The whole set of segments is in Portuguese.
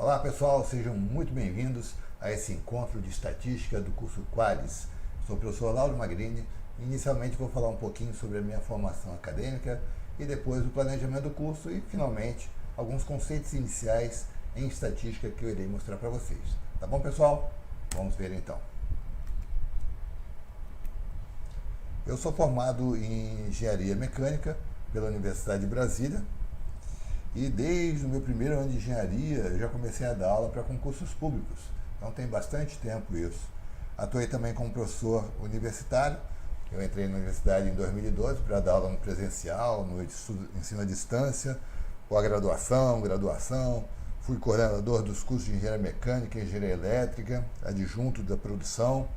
Olá pessoal, sejam muito bem-vindos a esse encontro de estatística do curso Qualis. Sou o professor Lauro Magrini e inicialmente vou falar um pouquinho sobre a minha formação acadêmica e depois o planejamento do curso e finalmente alguns conceitos iniciais em estatística que eu irei mostrar para vocês. Tá bom pessoal? Vamos ver então. Eu sou formado em Engenharia Mecânica pela Universidade de Brasília e desde o meu primeiro ano de engenharia eu já comecei a dar aula para concursos públicos, então tem bastante tempo isso. Atuei também como professor universitário, eu entrei na universidade em 2012 para dar aula no presencial, no ensino à distância, pós-graduação, graduação, fui coordenador dos cursos de Engenharia Mecânica e Engenharia Elétrica, adjunto da produção,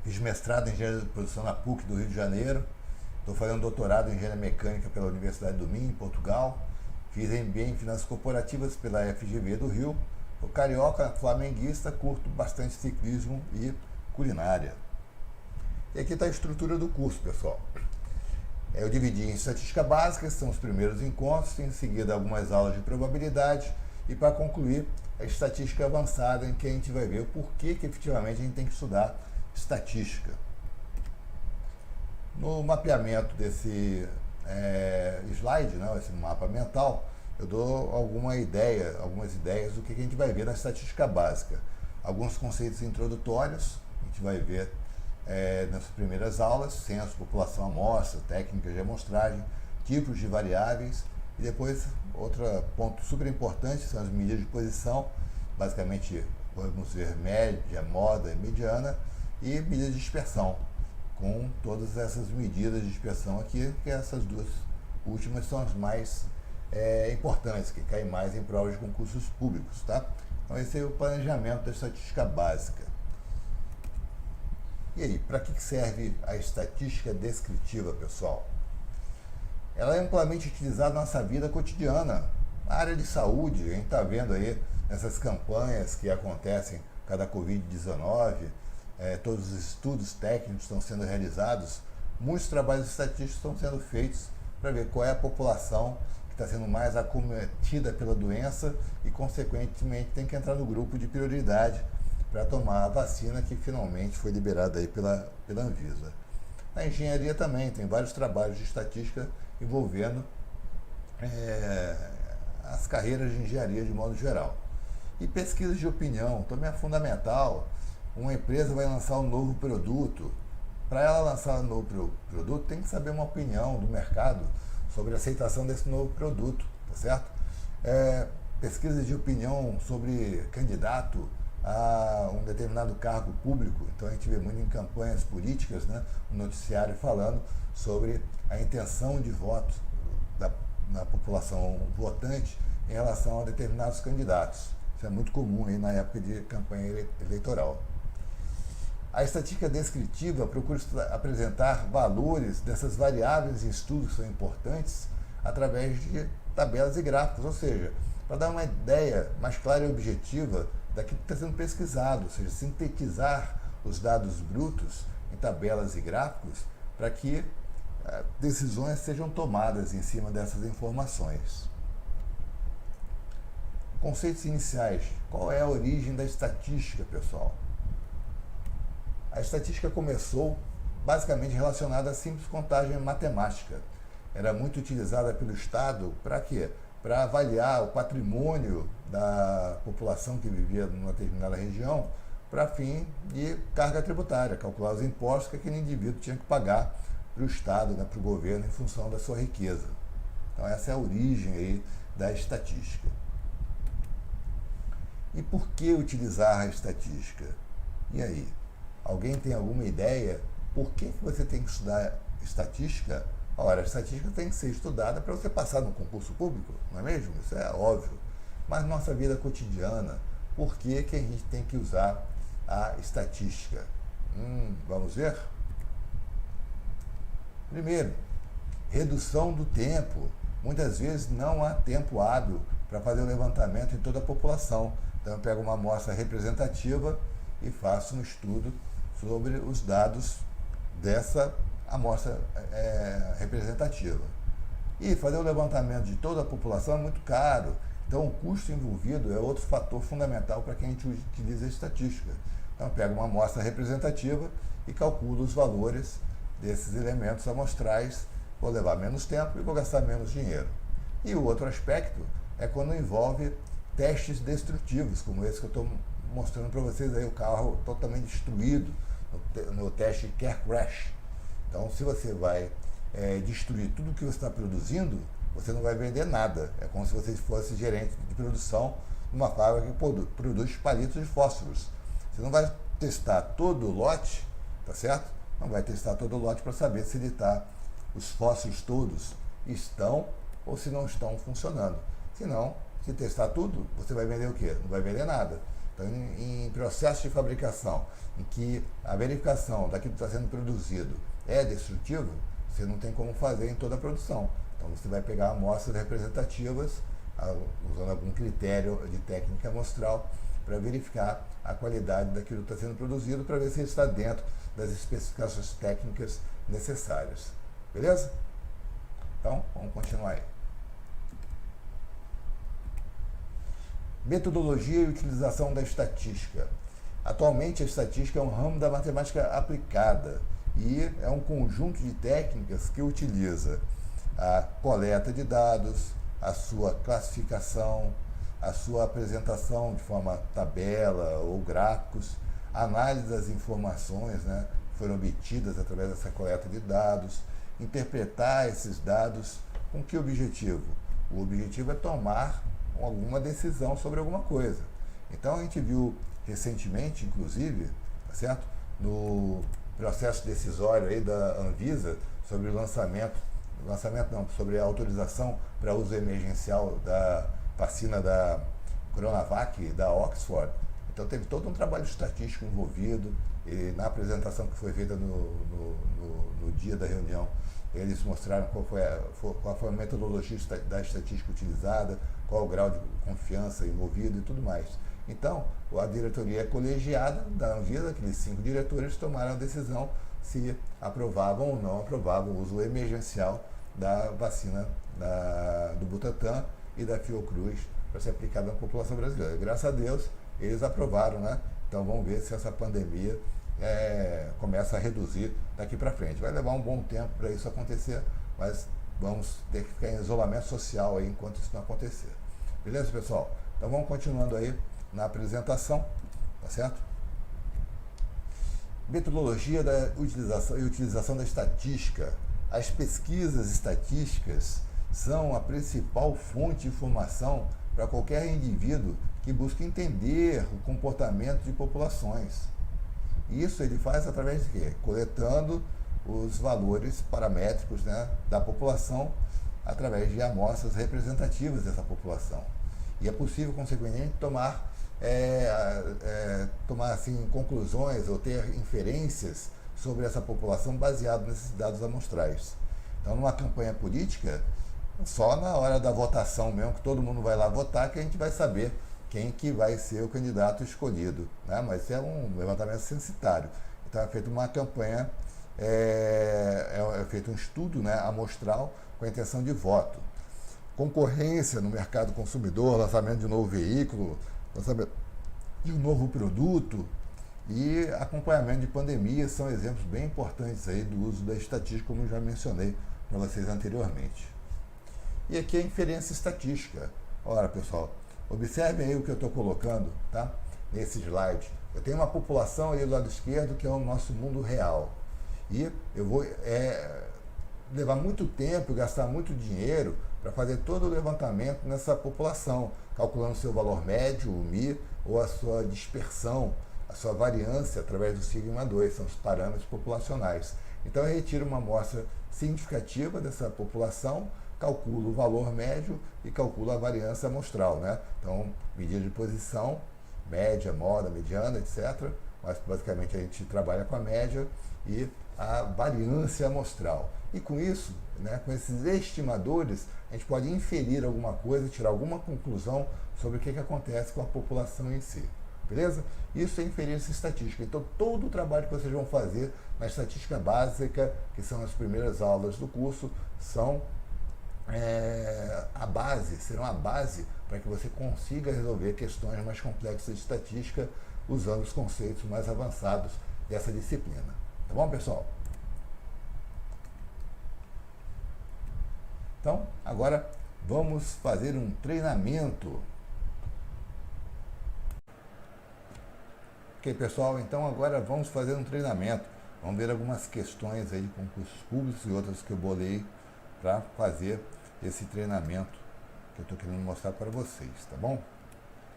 fiz mestrado em Engenharia de Produção na PUC do Rio de Janeiro, estou fazendo doutorado em Engenharia Mecânica pela Universidade do Minho, em Portugal, fiz MBA em Finanças Corporativas pela FGV do Rio, sou carioca, flamenguista, curto bastante ciclismo e culinária. E aqui está a estrutura do curso, pessoal. Eu dividi em estatística básica, que são os primeiros encontros, em seguida algumas aulas de probabilidade e para concluir a estatística avançada, em que a gente vai ver o porquê que efetivamente a gente tem que estudar estatística. No mapeamento desse slide, né, esse mapa mental, eu dou algumas ideias do que a gente vai ver na estatística básica. Alguns conceitos introdutórios, a gente vai ver nas primeiras aulas: censo, população, amostra, técnicas de amostragem, tipos de variáveis, e depois outro ponto super importante são as medidas de posição, basicamente vamos ver média, moda, mediana e medida de dispersão, com todas essas medidas de dispersão aqui, que essas duas últimas são as mais importantes, que caem mais em provas de concursos públicos, tá? Então esse é o planejamento da estatística básica. E aí, para que serve a estatística descritiva, pessoal? Ela é amplamente utilizada na nossa vida cotidiana, na área de saúde. A gente está vendo aí essas campanhas que acontecem por causa da Covid-19, todos os estudos técnicos estão sendo realizados, muitos trabalhos estatísticos estão sendo feitos para ver qual é a população que está sendo mais acometida pela doença e, consequentemente, tem que entrar no grupo de prioridade para tomar a vacina que finalmente foi liberada aí pela Anvisa. Na engenharia também tem vários trabalhos de estatística envolvendo as carreiras de engenharia de modo geral. E pesquisas de opinião também é fundamental. Uma empresa vai lançar um novo produto. Para ela lançar um novo produto, tem que saber uma opinião do mercado sobre a aceitação desse novo produto, tá certo? Pesquisas de opinião sobre candidato a um determinado cargo público. Então a gente vê muito em campanhas políticas, né, o noticiário falando sobre a intenção de voto da população votante em relação a determinados candidatos. Isso é muito comum aí na época de campanha eleitoral. A estatística descritiva procura apresentar valores dessas variáveis em estudos que são importantes através de tabelas e gráficos, ou seja, para dar uma ideia mais clara e objetiva daquilo que está sendo pesquisado, ou seja, sintetizar os dados brutos em tabelas e gráficos para que decisões sejam tomadas em cima dessas informações. Conceitos iniciais. Qual é a origem da estatística, pessoal? A estatística começou basicamente relacionada à simples contagem matemática. Era muito utilizada pelo Estado para quê? Para avaliar o patrimônio da população que vivia numa determinada região para fim de carga tributária, calcular os impostos que aquele indivíduo tinha que pagar para o Estado, né, para o governo, em função da sua riqueza. Então essa é a origem aí da estatística. E por que utilizar a estatística? E aí? Alguém tem alguma ideia por que você tem que estudar estatística? Ora, a estatística tem que ser estudada para você passar no concurso público, não é mesmo? Isso é óbvio. Mas na nossa vida cotidiana, por que a gente tem que usar a estatística? Vamos ver? Primeiro, redução do tempo. Muitas vezes não há tempo hábil para fazer o levantamento em toda a população. Então eu pego uma amostra representativa e faço um estudo sobre os dados dessa amostra representativa. E fazer o levantamento de toda a população é muito caro. Então, o custo envolvido é outro fator fundamental para quem a gente utiliza a estatística. Então, pega uma amostra representativa e calcula os valores desses elementos amostrais. Vou levar menos tempo e vou gastar menos dinheiro. E o outro aspecto é quando envolve testes destrutivos, como esse que eu estou mostrando para vocês aí, o carro totalmente destruído no teste Car Crash. Então, se você vai destruir tudo que você está produzindo, você não vai vender nada. É como se você fosse gerente de produção numa fábrica que produz palitos de fósforos. Você não vai testar todo o lote, tá certo? Não vai testar todo o lote para saber se os fósforos todos estão ou se não estão funcionando. Se não, se testar tudo, você vai vender o quê? Não vai vender nada. Então, em processo de fabricação, em que a verificação daquilo que está sendo produzido é destrutivo, você não tem como fazer em toda a produção. Então, você vai pegar amostras representativas, usando algum critério de técnica amostral, para verificar a qualidade daquilo que está sendo produzido, para ver se está dentro das especificações técnicas necessárias. Beleza? Então, vamos continuar aí. Metodologia e utilização da estatística. Atualmente, a estatística é um ramo da matemática aplicada e é um conjunto de técnicas que utiliza a coleta de dados, a sua classificação, a sua apresentação de forma tabela ou gráficos, análise das informações, né, que foram obtidas através dessa coleta de dados, interpretar esses dados com que objetivo? O objetivo é tomar alguma decisão sobre alguma coisa. Então, a gente viu recentemente, inclusive, tá certo? No processo decisório aí da Anvisa sobre o sobre a autorização para uso emergencial da vacina da Coronavac da Oxford. Então, teve todo um trabalho estatístico envolvido e na apresentação que foi feita no dia da reunião, eles mostraram qual foi a metodologia da estatística utilizada, qual o grau de confiança envolvido e tudo mais. Então, a diretoria colegiada da Anvisa, aqueles 5 diretores, tomaram a decisão se aprovavam ou não aprovavam o uso emergencial da vacina do Butantan e da Fiocruz para ser aplicada na população brasileira. Graças a Deus, eles aprovaram, né? Então, vamos ver se essa pandemia começa a reduzir daqui para frente. Vai levar um bom tempo para isso acontecer, mas vamos ter que ficar em isolamento social aí enquanto isso não acontecer. Beleza, pessoal? Então vamos continuando aí na apresentação, tá certo? Metodologia da utilização da estatística. As pesquisas estatísticas são a principal fonte de informação para qualquer indivíduo que busca entender o comportamento de populações. Isso ele faz através de quê? Coletando os valores paramétricos, né, da população através de amostras representativas dessa população. E é possível, consequentemente, tomar assim, conclusões ou ter inferências sobre essa população baseado nesses dados amostrais. Então, numa campanha política, só na hora da votação mesmo, que todo mundo vai lá votar, que a gente vai saber quem que vai ser o candidato escolhido, né? Mas isso é um levantamento censitário. Então, é feita uma campanha, é feito um estudo, né, amostral com a intenção de voto. Concorrência no mercado consumidor, lançamento de um novo veículo, lançamento de um novo produto e acompanhamento de pandemia são exemplos bem importantes aí do uso da estatística, como eu já mencionei para vocês anteriormente. E aqui a inferência estatística. Ora, pessoal, observem aí o que eu estou colocando, tá? Nesse slide. Eu tenho uma população ali do lado esquerdo que é o nosso mundo real. E eu vou levar muito tempo, gastar muito dinheiro para fazer todo o levantamento nessa população, calculando seu valor médio, o MI, ou a sua dispersão, a sua variância através do sigma 2, são os parâmetros populacionais. Então eu retiro uma amostra significativa dessa população, calculo o valor médio e calculo a variância amostral, né? Então, medida de posição, média, moda, mediana, etc. Mas basicamente a gente trabalha com a média e a variância amostral. E com isso, né, com esses estimadores, a gente pode inferir alguma coisa, tirar alguma conclusão sobre o que acontece com a população em si. Beleza? Isso é inferência estatística. Então, todo o trabalho que vocês vão fazer na estatística básica, que são as primeiras aulas do curso, são serão a base para que você consiga resolver questões mais complexas de estatística usando os conceitos mais avançados dessa disciplina. Tá bom, pessoal? Então, agora vamos fazer um treinamento. Ok, pessoal? Então agora vamos fazer um treinamento. Vamos ver algumas questões aí de concursos públicos e outras que eu bolei para fazer esse treinamento que eu estou querendo mostrar para vocês, tá bom?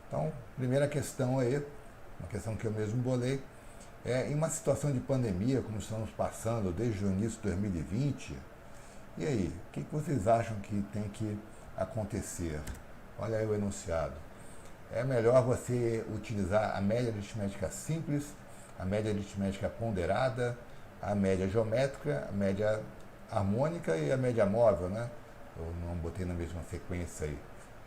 Então, primeira questão aí, uma questão que eu mesmo bolei, em uma situação de pandemia, como estamos passando desde o início de 2020, e aí, o que vocês acham que tem que acontecer? Olha aí o enunciado. É melhor você utilizar a média aritmética simples, a média aritmética ponderada, a média geométrica, a média harmônica e a média móvel, né? Eu não botei na mesma sequência aí.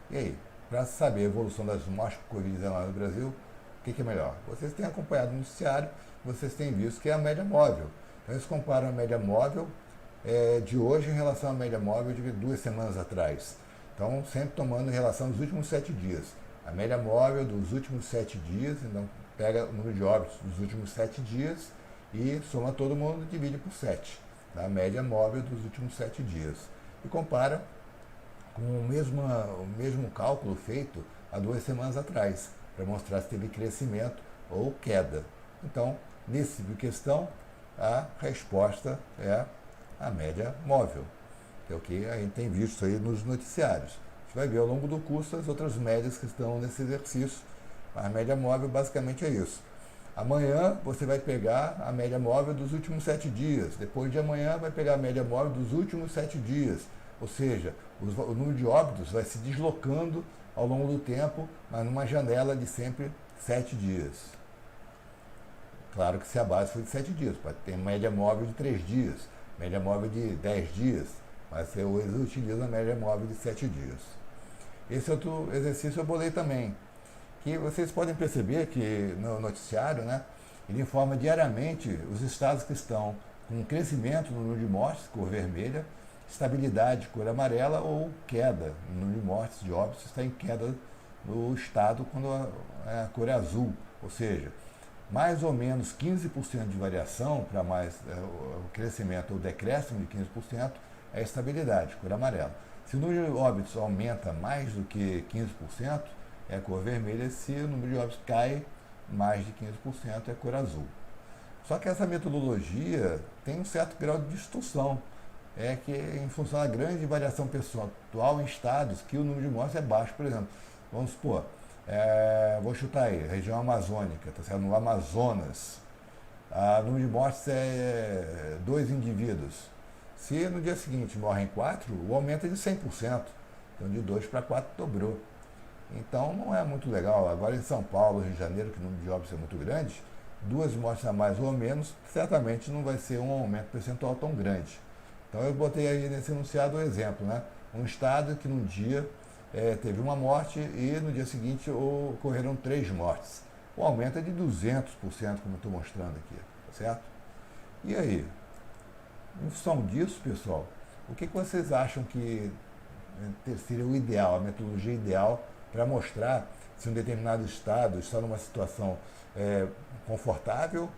E aí, para saber a evolução das mortes por Covid-19 no Brasil, o que é melhor? Vocês têm acompanhado o noticiário, vocês têm visto que é a média móvel. Então eles comparam a média móvel de hoje em relação à média móvel de 2 semanas atrás. Então, sempre tomando em relação aos últimos 7 dias. A média móvel dos últimos 7 dias, então pega o número de óbitos dos últimos 7 dias e soma todo mundo e divide por 7. Tá? A média móvel dos últimos 7 dias. E compara com o mesmo cálculo feito há 2 semanas atrás, para mostrar se teve crescimento ou queda. Então, nesse tipo de questão, a resposta é a média móvel, que é o que a gente tem visto aí nos noticiários. A gente vai ver ao longo do curso as outras médias que estão nesse exercício. A média móvel basicamente é isso. Amanhã você vai pegar a média móvel dos últimos 7 dias. Depois de amanhã vai pegar a média móvel dos últimos 7 dias. Ou seja, o número de óbitos vai se deslocando ao longo do tempo, mas numa janela de sempre 7 dias. Claro que se a base for de 7 dias, pode ter média móvel de 3 dias, média móvel de 10 dias, mas eu utilizo a média móvel de 7 dias. Esse outro exercício eu bolei também, que vocês podem perceber que no noticiário, né, ele informa diariamente os estados que estão com crescimento no número de mortes, cor vermelha, estabilidade, cor amarela, ou queda no número de mortes, de óbitos, está em queda no estado quando a cor é azul, ou seja, mais ou menos 15% de variação para mais o crescimento ou decréscimo de 15% é estabilidade, cor amarela. Se o número de óbitos aumenta mais do que 15%, é cor vermelha. Se o número de óbitos cai mais de 15%, é cor azul. Só que essa metodologia tem um certo grau de distorção. É que em função da grande variação percentual em estados que o número de mortes é baixo, por exemplo. Vamos supor, vou chutar aí, região amazônica, tá certo? No Amazonas, o número de mortes é 2 indivíduos. Se no dia seguinte morrem 4, o aumento é de 100%. Então de 2 para 4 dobrou. Então não é muito legal. Agora em São Paulo, Rio de Janeiro, que o número de óbitos é muito grande, 2 mortes a mais ou a menos, certamente não vai ser um aumento percentual tão grande. Então eu botei aí nesse enunciado o exemplo, né? Um estado que num dia teve uma morte e no dia seguinte ocorreram 3 mortes. O aumento é de 200%, como eu estou mostrando aqui, tá certo? E aí? Em função disso, pessoal, o que vocês acham que seria o ideal, a metodologia ideal para mostrar se um determinado estado está numa situação confortável,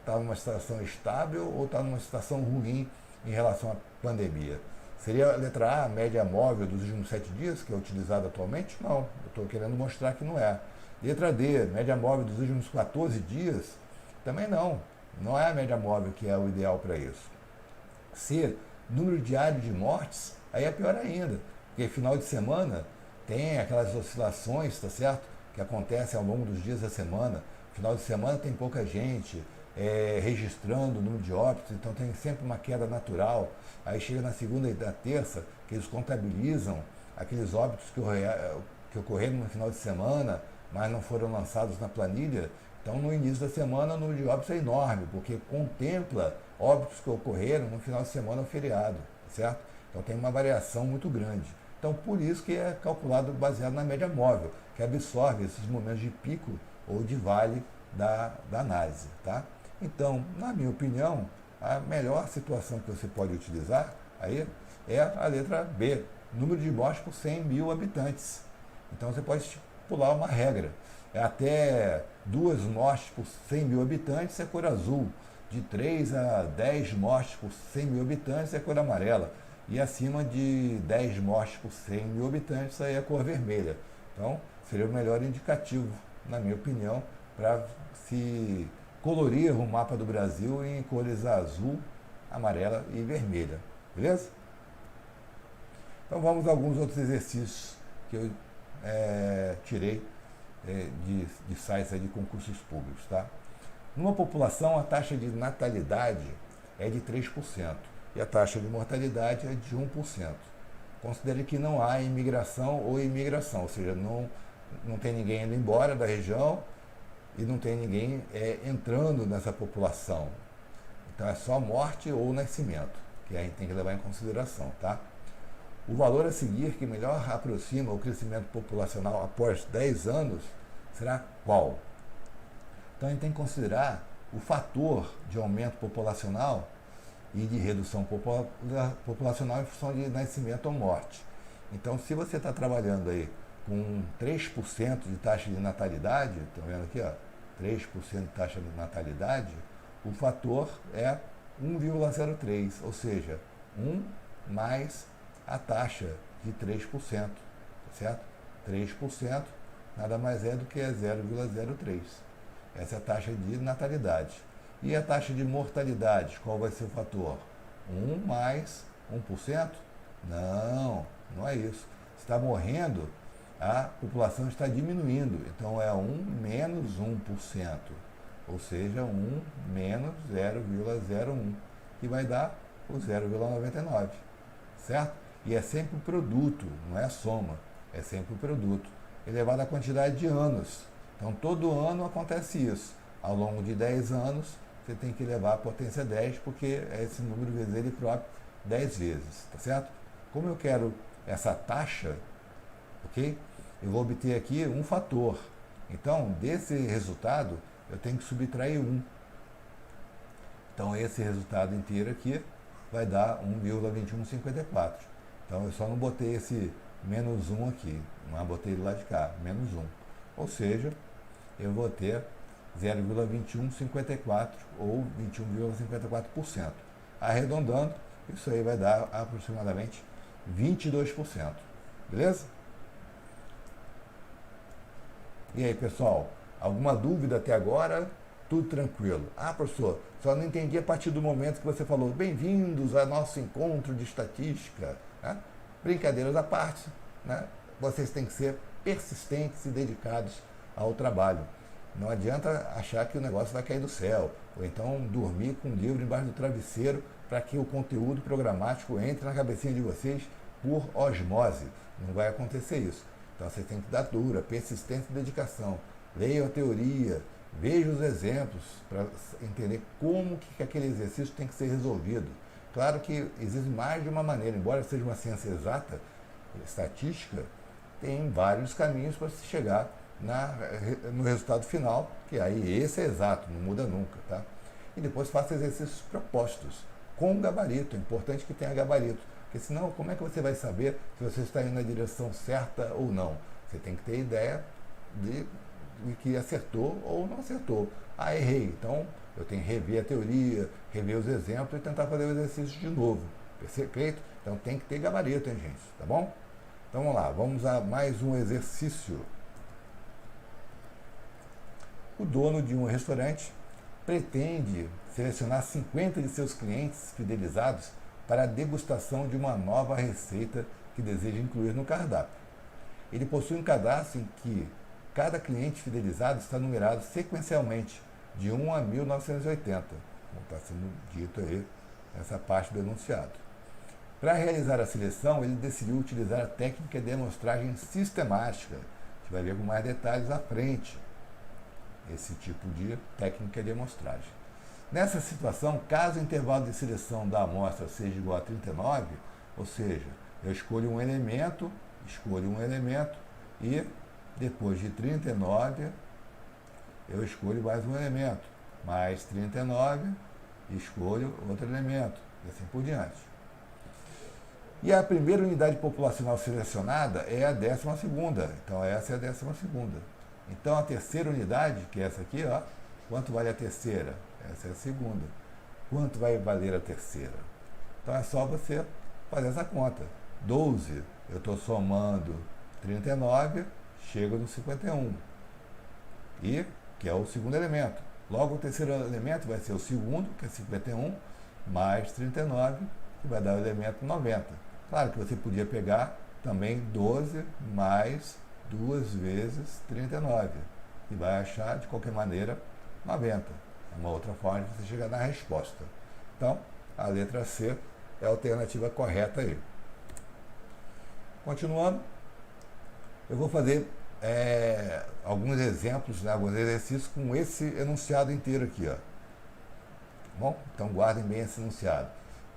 está numa situação estável ou está numa situação ruim em relação à pandemia? Seria a letra A, média móvel dos últimos 7 dias, que é utilizada atualmente? Não, eu estou querendo mostrar que não é. Letra D, média móvel dos últimos 14 dias? Também não, não é a média móvel que é o ideal para isso. C, número diário de mortes? Aí é pior ainda, porque final de semana tem aquelas oscilações, tá certo? Que acontecem ao longo dos dias da semana. Final de semana tem pouca gente registrando o número de óbitos, então tem sempre uma queda natural. Aí chega na segunda e na terça, que eles contabilizam aqueles óbitos que ocorreram no final de semana, mas não foram lançados na planilha. Então no início da semana o número de óbitos é enorme, porque contempla óbitos que ocorreram no final de semana ou feriado, certo? Então tem uma variação muito grande. Então por isso que é calculado baseado na média móvel, que absorve esses momentos de pico ou de vale da análise, tá? Então, na minha opinião, a melhor situação que você pode utilizar aí é a letra B, número de mortes por 100 mil habitantes. Então você pode estipular uma regra. Até 2 mortes por 100 mil habitantes é cor azul. De 3 a 10 mortes por 100 mil habitantes é cor amarela. E acima de 10 mortes por 100 mil habitantes aí é cor vermelha. Então seria o melhor indicativo, na minha opinião, para se colorir o mapa do Brasil em cores azul, amarela e vermelha. Beleza? Então vamos a alguns outros exercícios que eu tirei de sites de concursos públicos. Tá? Numa população, a taxa de natalidade é de 3% e a taxa de mortalidade é de 1%. Considere que não há imigração ou imigração, ou seja, não tem ninguém indo embora da região e não tem ninguém entrando nessa população. Então é só morte ou nascimento, que a gente tem que levar em consideração. Tá? O valor a seguir que melhor aproxima o crescimento populacional após 10 anos será qual? Então a gente tem que considerar o fator de aumento populacional e de redução populacional em função de nascimento ou morte. Então, se você está trabalhando aí com 3% de taxa de natalidade, estão vendo aqui, ó, 3% de taxa de natalidade, o fator é 1,03, ou seja, 1 mais a taxa de 3%, tá certo? 3% nada mais é do que 0,03. Essa é a taxa de natalidade. E a taxa de mortalidade, qual vai ser o fator? 1 mais 1%? Não é isso. Se está morrendo, a população está diminuindo. Então é 1 menos 1%. Ou seja, 1 menos 0,01, que vai dar o 0,99. Certo? E é sempre o produto, não é a soma. É sempre o produto. Elevado à quantidade de anos. Então todo ano acontece isso. Ao longo de 10 anos, você tem que levar a potência 10, porque é esse número vezes ele próprio 10 vezes, tá certo? Como eu quero essa taxa, ok? Eu vou obter aqui um fator. Então, desse resultado, eu tenho que subtrair 1. Então, esse resultado inteiro aqui vai dar 1,2154. Então, eu só não botei esse menos 1 aqui, mas botei do lado de cá, menos 1. Ou seja, eu vou ter 0,2154 ou 21,54%. Arredondando, isso aí vai dar aproximadamente 22%. Beleza? E aí, pessoal, alguma dúvida até agora? Tudo tranquilo. Ah, professor, só não entendi a partir do momento que você falou bem-vindos ao nosso encontro de estatística. Né? Brincadeiras à parte, né? Vocês têm que ser persistentes e dedicados ao trabalho. Não adianta achar que o negócio vai cair do céu, ou então dormir com um livro embaixo do travesseiro para que o conteúdo programático entre na cabecinha de vocês por osmose. Não vai acontecer isso. Então você tem que dar dura, persistência e dedicação. Leia a teoria, veja os exemplos para entender como que aquele exercício tem que ser resolvido. Claro que existe mais de uma maneira, embora seja uma ciência exata, estatística, tem vários caminhos para se chegar no resultado final, que aí esse é exato, não muda nunca, tá? E depois faça exercícios propostos, com gabarito, é importante que tenha gabarito, porque senão como é que você vai saber se você está indo na direção certa ou não? Você tem que ter ideia de que acertou ou não acertou. Ah, errei, então eu tenho que rever a teoria, rever os exemplos e tentar fazer o exercício de novo, perfeito? Então tem que ter gabarito, hein, gente, tá bom? Então vamos lá, vamos a mais um exercício. O dono de um restaurante pretende selecionar 50 de seus clientes fidelizados para a degustação de uma nova receita que deseja incluir no cardápio. Ele possui um cadastro em que cada cliente fidelizado está numerado sequencialmente, de 1 a 1980, como está sendo dito aí nessa parte do enunciado. Para realizar a seleção, ele decidiu utilizar a técnica de amostragem sistemática. A gente vai ver com mais detalhes à frente esse tipo de técnica de amostragem. Nessa situação, caso o intervalo de seleção da amostra seja igual a 39, ou seja, eu escolho um elemento e depois de 39 eu escolho mais um elemento, mais 39 escolho outro elemento, e assim por diante. E a primeira unidade populacional selecionada é a 12ª. Então essa é a 12ª. Então a terceira unidade, que é essa aqui, ó, quanto vale a terceira? Essa é a segunda. Quanto vai valer a terceira? Então é só você fazer essa conta. 12, eu estou somando 39, chego no 51. E que é o segundo elemento. Logo o terceiro elemento vai ser o segundo, que é 51, mais 39, que vai dar o elemento 90. Claro que você podia pegar também 12 mais 2 vezes 39, e vai achar, de qualquer maneira, 90. É uma outra forma de você chegar na resposta. Então, a letra C é a alternativa correta aí. Continuando, eu vou fazer alguns exemplos, né, alguns exercícios com esse enunciado inteiro aqui, ó. Bom, então guardem bem esse enunciado.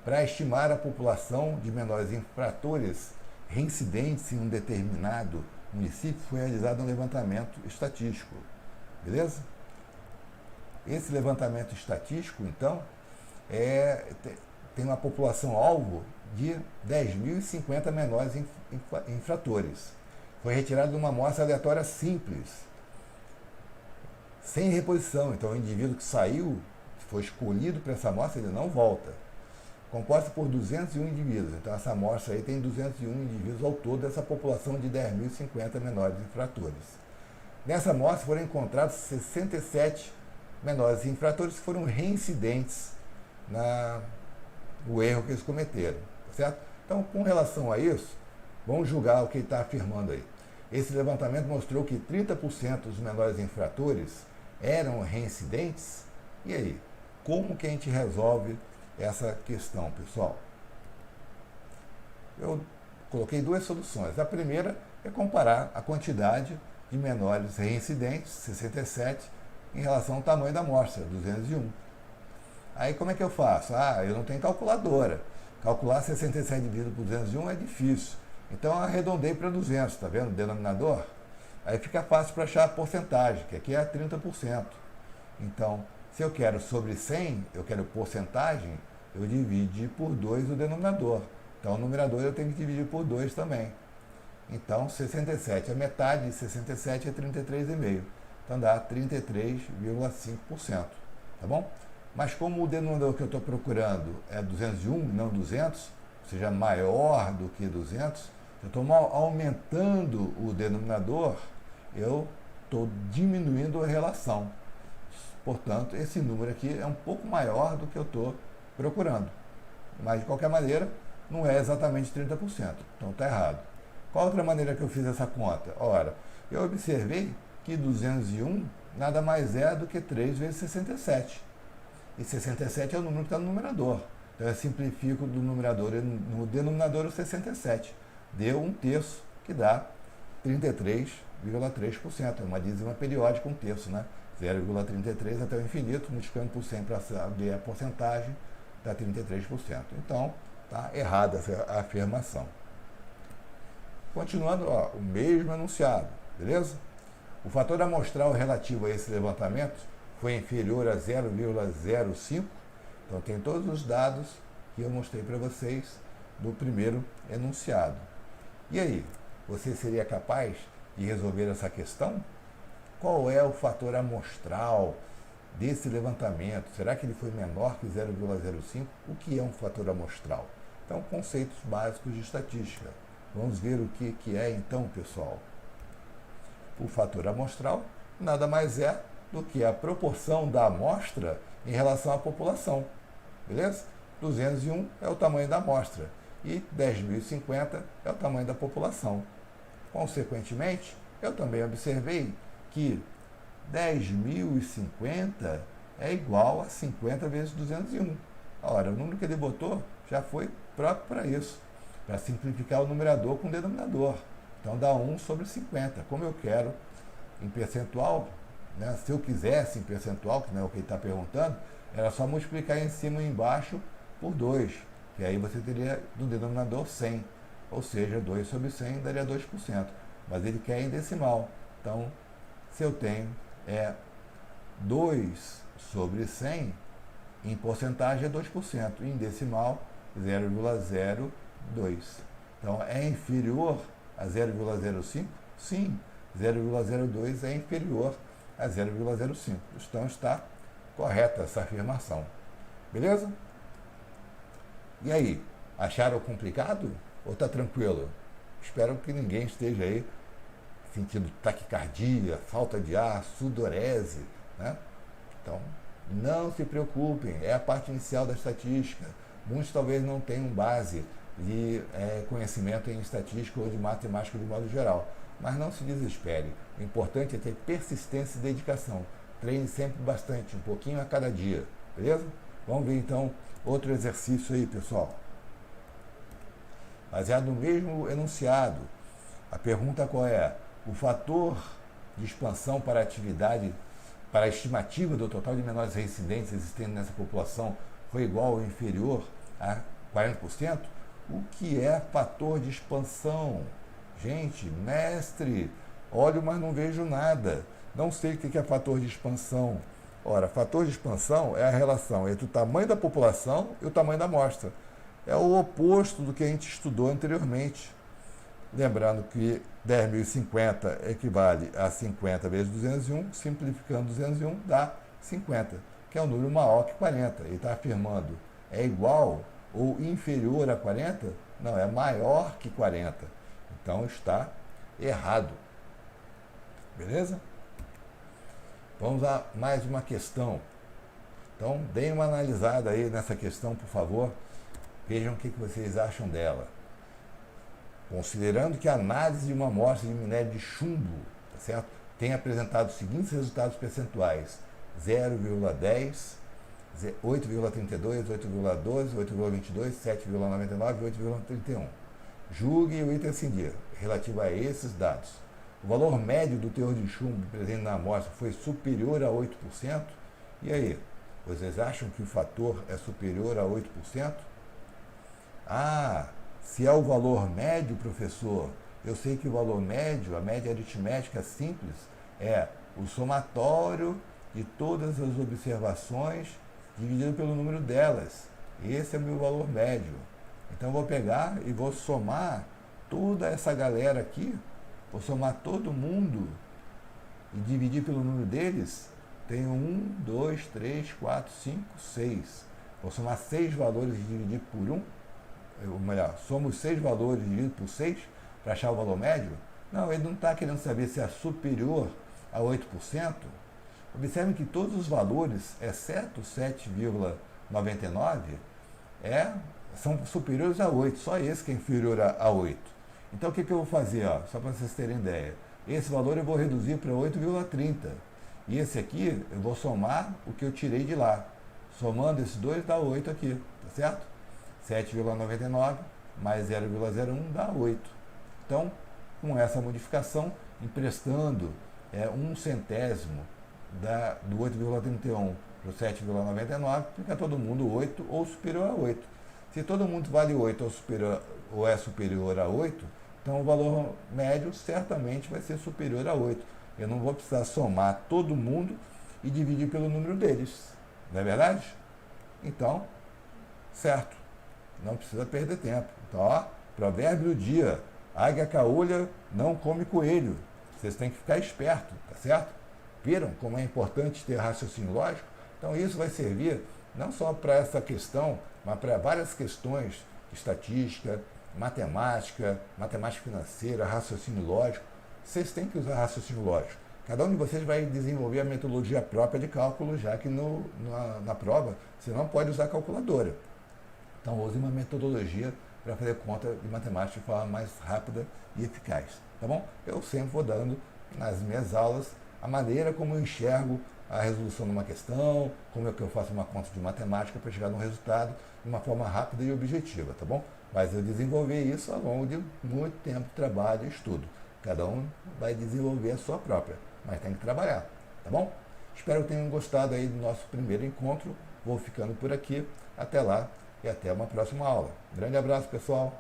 Para estimar a população de menores infratores reincidentes em um determinado município, foi realizado um levantamento estatístico. Beleza? Esse levantamento estatístico, então, tem uma população-alvo de 10.050 menores infratores. Foi retirado de uma amostra aleatória simples, sem reposição. Então, o indivíduo que saiu, que foi escolhido para essa amostra, ele não volta. Composta por 201 indivíduos. Então, essa amostra aí tem 201 indivíduos ao todo dessa população de 10.050 menores infratores. Nessa amostra foram encontrados 67 menores infratores que foram reincidentes no erro que eles cometeram. Certo? Então, com relação a isso, vamos julgar o que ele está afirmando aí. Esse levantamento mostrou que 30% dos menores infratores eram reincidentes. E aí, como que a gente resolve essa questão, pessoal? Eu coloquei duas soluções. A primeira é comparar a quantidade de menores reincidentes, 67, em relação ao tamanho da amostra, 201. Aí como é que eu faço? Eu não tenho calculadora. Calcular 67 dividido por 201 é difícil. Então eu arredondei para 200, tá vendo? O denominador. Aí fica fácil para achar a porcentagem, que aqui é 30%. Então, se eu quero sobre 100, eu quero porcentagem, eu divido por 2 o denominador. Então, o numerador eu tenho que dividir por 2 também. Então, 67, a metade de 67 é 33,5. Então, dá 33,5%. Tá bom? Mas como o denominador que eu estou procurando é 201, não 200, ou seja, maior do que 200, eu estou aumentando o denominador, eu estou diminuindo a relação. Portanto, esse número aqui é um pouco maior do que eu estou procurando. Mas, de qualquer maneira, não é exatamente 30%. Então, está errado. Qual outra maneira que eu fiz essa conta? Ora, eu observei que 201 nada mais é do que 3 vezes 67. E 67 é o número que está no numerador. Então, eu simplifico do numerador no denominador o 67. Deu 1/3, que dá 33,3%. É uma dízima periódica, 1/3, né? 0,33 até o infinito, multiplicando por 100 para saber a porcentagem, dá 33%. Então, está errada essa afirmação. Continuando, o mesmo enunciado, beleza? O fator amostral relativo a esse levantamento foi inferior a 0,05. Então, tem todos os dados que eu mostrei para vocês do primeiro enunciado. E aí, você seria capaz de resolver essa questão? Qual é o fator amostral desse levantamento? Será que ele foi menor que 0,05? O que é um fator amostral? Então, conceitos básicos de estatística. Vamos ver o que é então, pessoal. O fator amostral nada mais é do que a proporção da amostra em relação à população. Beleza? 201 é o tamanho da amostra e 10.050 é o tamanho da população. Consequentemente, eu também observei que 10.050 é igual a 50 vezes 201. Ora, o número que ele botou já foi próprio para isso, para simplificar o numerador com o denominador. Então dá 1 sobre 50. Como eu quero em percentual, né, se eu quisesse em percentual, que não é o que ele está perguntando, era só multiplicar em cima e embaixo por 2, que aí você teria no denominador 100, ou seja, 2 sobre 100 daria 2%, mas ele quer em decimal. Então, se eu tenho 2 sobre 100, em porcentagem é 2%, em decimal 0,0 2. Então, é inferior a 0,05? Sim, 0,02 é inferior a 0,05. Então, está correta essa afirmação. Beleza? E aí, acharam complicado ou está tranquilo? Espero que ninguém esteja aí sentindo taquicardia, falta de ar, sudorese, né? Então, não se preocupem, é a parte inicial da estatística. Muitos talvez não tenham base de conhecimento em estatística ou de matemática de modo geral, mas não se desespere. O importante é ter persistência e dedicação. Treine sempre bastante, um pouquinho a cada dia, beleza? Vamos ver então outro exercício aí, pessoal. Baseado no mesmo enunciado, a pergunta qual é? O fator de expansão para a atividade, para a estimativa do total de menores reincidentes existentes nessa população foi igual ou inferior a 40%? O que é fator de expansão? Gente, mestre, olho, mas não vejo nada. Não sei o que é fator de expansão. Ora, fator de expansão é a relação entre o tamanho da população e o tamanho da amostra. É o oposto do que a gente estudou anteriormente. Lembrando que 10.050 equivale a 50 vezes 201, simplificando 201 dá 50, que é um número maior que 40. Ele está afirmando é igual ou inferior a 40? Não, é maior que 40. Então está errado. Beleza? Vamos a mais uma questão. Então, deem uma analisada aí nessa questão, por favor. Vejam o que vocês acham dela. Considerando que a análise de uma amostra de minério de chumbo, tá certo, tem apresentado os seguintes resultados percentuais: 0,10, 8,32, 8,12, 8,22, 7,99 e 8,31. Julgue o item a seguir, relativo a esses dados. O valor médio do teor de chumbo presente na amostra foi superior a 8%? E aí, vocês acham que o fator é superior a 8%? Ah, se é o valor médio, professor, eu sei que o valor médio, a média aritmética simples, é o somatório de todas as observações dividido pelo número delas. Esse é o meu valor médio. Então, eu vou pegar e vou somar toda essa galera aqui, vou somar todo mundo e dividir pelo número deles. Tenho 1, 2, 3, 4, 5, 6. Vou somar 6 valores e dividir por 1. Ou melhor, somo os 6 valores dividido por 6 para achar o valor médio? Não, ele não está querendo saber se é superior a 8%. Observem que todos os valores, exceto 7,99, são superiores a 8, só esse que é inferior a 8. Então o que eu vou fazer? Ó, só para vocês terem ideia. Esse valor eu vou reduzir para 8,30. E esse aqui eu vou somar o que eu tirei de lá. Somando esses dois dá 8 aqui, tá certo? 7,99 mais 0,01 dá 8. Então, com essa modificação, emprestando 1/100 do 8,31 para o 7,99, fica todo mundo 8 ou superior a 8. Se todo mundo vale 8 ou é superior a 8, então o valor médio certamente vai ser superior a 8. Eu não vou precisar somar todo mundo e dividir pelo número deles. Não é verdade? Então, certo. Não precisa perder tempo. Então, ó, provérbio do dia. Águia caolha não come coelho. Vocês têm que ficar esperto, tá certo? Viram como é importante ter raciocínio lógico? Então, isso vai servir não só para essa questão, mas para várias questões de estatística, matemática financeira, raciocínio lógico. Vocês têm que usar raciocínio lógico. Cada um de vocês vai desenvolver a metodologia própria de cálculo, já que na prova você não pode usar calculadora. Então, use uma metodologia para fazer conta de matemática de forma mais rápida e eficaz. Tá bom? Eu sempre vou dando nas minhas aulas a maneira como eu enxergo a resolução de uma questão, como é que eu faço uma conta de matemática para chegar num resultado de uma forma rápida e objetiva, tá bom? Mas eu desenvolver isso ao longo de muito tempo de trabalho e estudo. Cada um vai desenvolver a sua própria, mas tem que trabalhar, tá bom? Espero que tenham gostado aí do nosso primeiro encontro. Vou ficando por aqui. Até lá e até uma próxima aula. Grande abraço, pessoal!